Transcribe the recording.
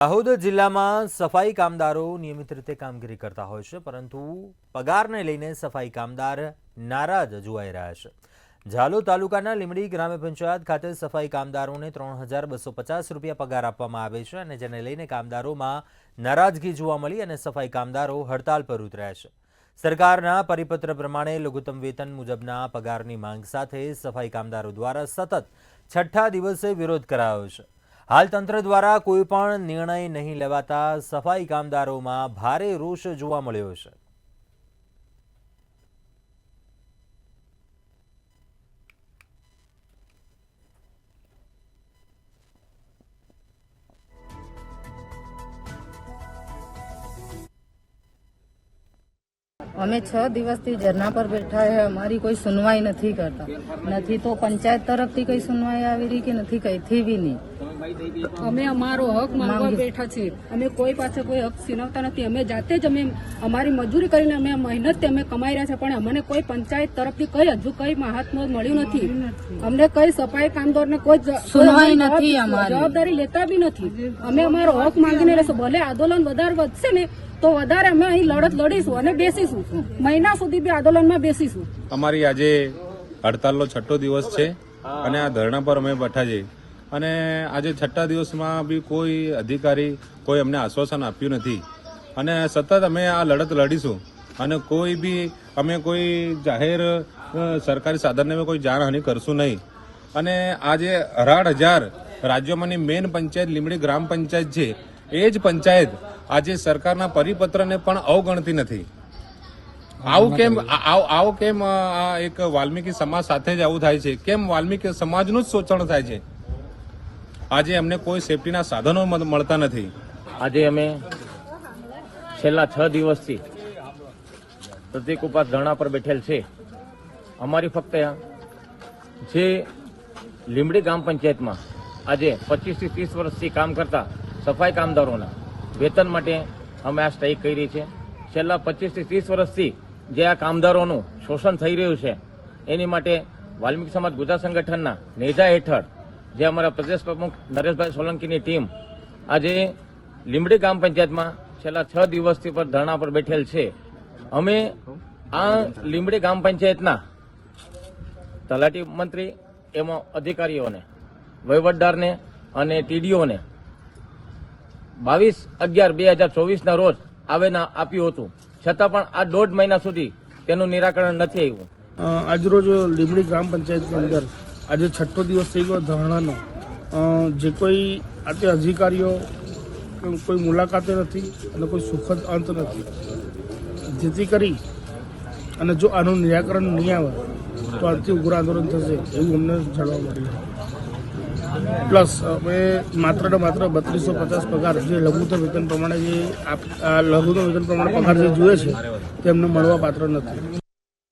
દાહોદ જિલ્લામાં સફાઈ કામદારો નિયમિત રીતે કામગીરી કરતા હોય છે, પરંતુ પગારને લઈને સફાઈ કામદાર નારાજ જોવાઈ રહ્યા છે। ઝાલોદ તાલુકાના લીંબડી ગ્રામ પંચાયત ખાતે સફાઈ કામદારોને 3250 રૂપિયા પગાર આપવામાં આવે છે અને જેને લઈને કામદારોમાં નારાજગી જોવા મળી અને સફાઈ કામદારો હડતાલ પર ઉતર્યા છે। સરકારના પરિપત્ર પ્રમાણે લઘુત્તમ વેતન મુજબના પગારની માંગ સાથે સફાઈ કામદારો દ્વારા સતત છઠ્ઠા દિવસે વિરોધ કરાયો છે। हाल तंत्र द्वारा कोईपण निर्णय नहीं लेवाता सफाई कामदारों में भारे रोष जोवा मळ्यो छे। અમે 6 દિવसથી ધरना पर बैठा है, हमारी कोई सुनवाई नहीं करता, नहीं तो पंचायत तरफ थी कोई सुनवाई आवी रही कि नहीं कई थी भी नहीं। અમે અમારો હક માંગવા બેઠા છીએ। અમે કોઈ પાસે કોઈ હક છીનવતા નથી। અમે જાતે જ અમે અમારી મજૂરી કરીને અમે મહેનતથી અમે કમાઈ રહ્યા છે, પણ અમને કોઈ પંચાયત તરફથી કઈ હજુ કઈ મહાત્મા મળ્યું નથી। અમને કઈ સફાઈ કામદારને કોઈ સુનવાઈ નથી, અમારી જવાબદારી લેતા બી નથી। અમે અમારો હક માંગીને રહેશું। ભલે આંદોલન વધારે વધશે ને તો વધારે અમે અહીં લડત લડીશું અને બેસીશું, મહિના સુધી બી આંદોલનમાં બેસીશું। અમારી આજે હડતાલનો છઠ્ઠો દિવસ છે અને આ ધરણા પર અમે બેઠા છીએ અને આજે છઠ્ઠા દિવસમાં બી કોઈ અધિકારી કોઈ અમને આશ્વાસન આપ્યું નથી અને સતત અમે આ લડત લડીશું અને કોઈ બી અમે કોઈ જાહેર સરકારી સાધનને અમે કોઈ જાનહાનિ કરશું નહીં। અને આજે 18,000 રાજ્યોમાંની મેન પંચાયત લીંબડી ગ્રામ પંચાયત છે, એ જ પંચાયત આજે સરકારના પરિપત્રને પણ અવગણતી નથી। આવું કેમ આ એક વાલ્મીકી સમાજ સાથે જ આવું થાય છે? કેમ વાલ્મીકી સમાજનું જ શોષણ થાય છે? આજે અમને કોઈ સેફટીના સાધનો મળતા નથી। આજે અમે છેલ્લા 6 દિવસથી પ્રતિક ઉપવાસ ધરણા પર બેઠેલ છે। અમારી ફક્ત જે લીંબડી ગ્રામ પંચાયતમાં આજે 25 થી 30 વર્ષથી કામ કરતા સફાઈ કામદારોના વેતન માટે અમે આ સ્ટ્રાઇક કરી છે। છેલ્લા 25 થી 30 વર્ષથી જે આ કામદારોનું શોષણ થઈ રહ્યું છે એની માટે વાલ્મીકી સમાજ ગુજરાત સંગઠનના નેજા હેઠળ જે અમારા પ્રદેશ પ્રમુખ નરેશભાઈ સોલંકીની ટીમ આજે લીંબડી ગ્રામ પંચાયતમાં છેલ્લા 6 દિવસથી પર ધરણા પર બેઠેલ છે। અમે આ લીંબડી ગ્રામ પંચાયતના તલાટી મંત્રી એમાં અધિકારીઓને, વહીવટદારને અને ટીડીઓને 22/11/2024 રોજ આવેદન આપ્યું હતું, છતાં પણ આ 1.5 મહિના સુધી તેનું નિરાકરણ નથી આવ્યું। આજરોજ લીંબડી ગ્રામ પંચાયતની અંદર આજે છઠ્ઠો દિવસ થઈ ગયો ધરણાનો। જે કોઈ આજે અધિકારીઓ કોઈ મુલાકાતે નથી અને કોઈ સુખદ અંત નથી, જેથી કરી અને જો આનું નિરાકરણ નહીં આવે તો આજથી ઉગ્ર આંદોલન થશે એવું અમને જાણવા મળ્યું। પ્લસ અમે માત્ર ને માત્ર 3250 પગાર જે લઘુત્તમ વેતન પ્રમાણે જે લઘુત્તમ વેતન પ્રમાણે પગાર જે જોઈએ છે તેમને મળવા પાત્ર નથી।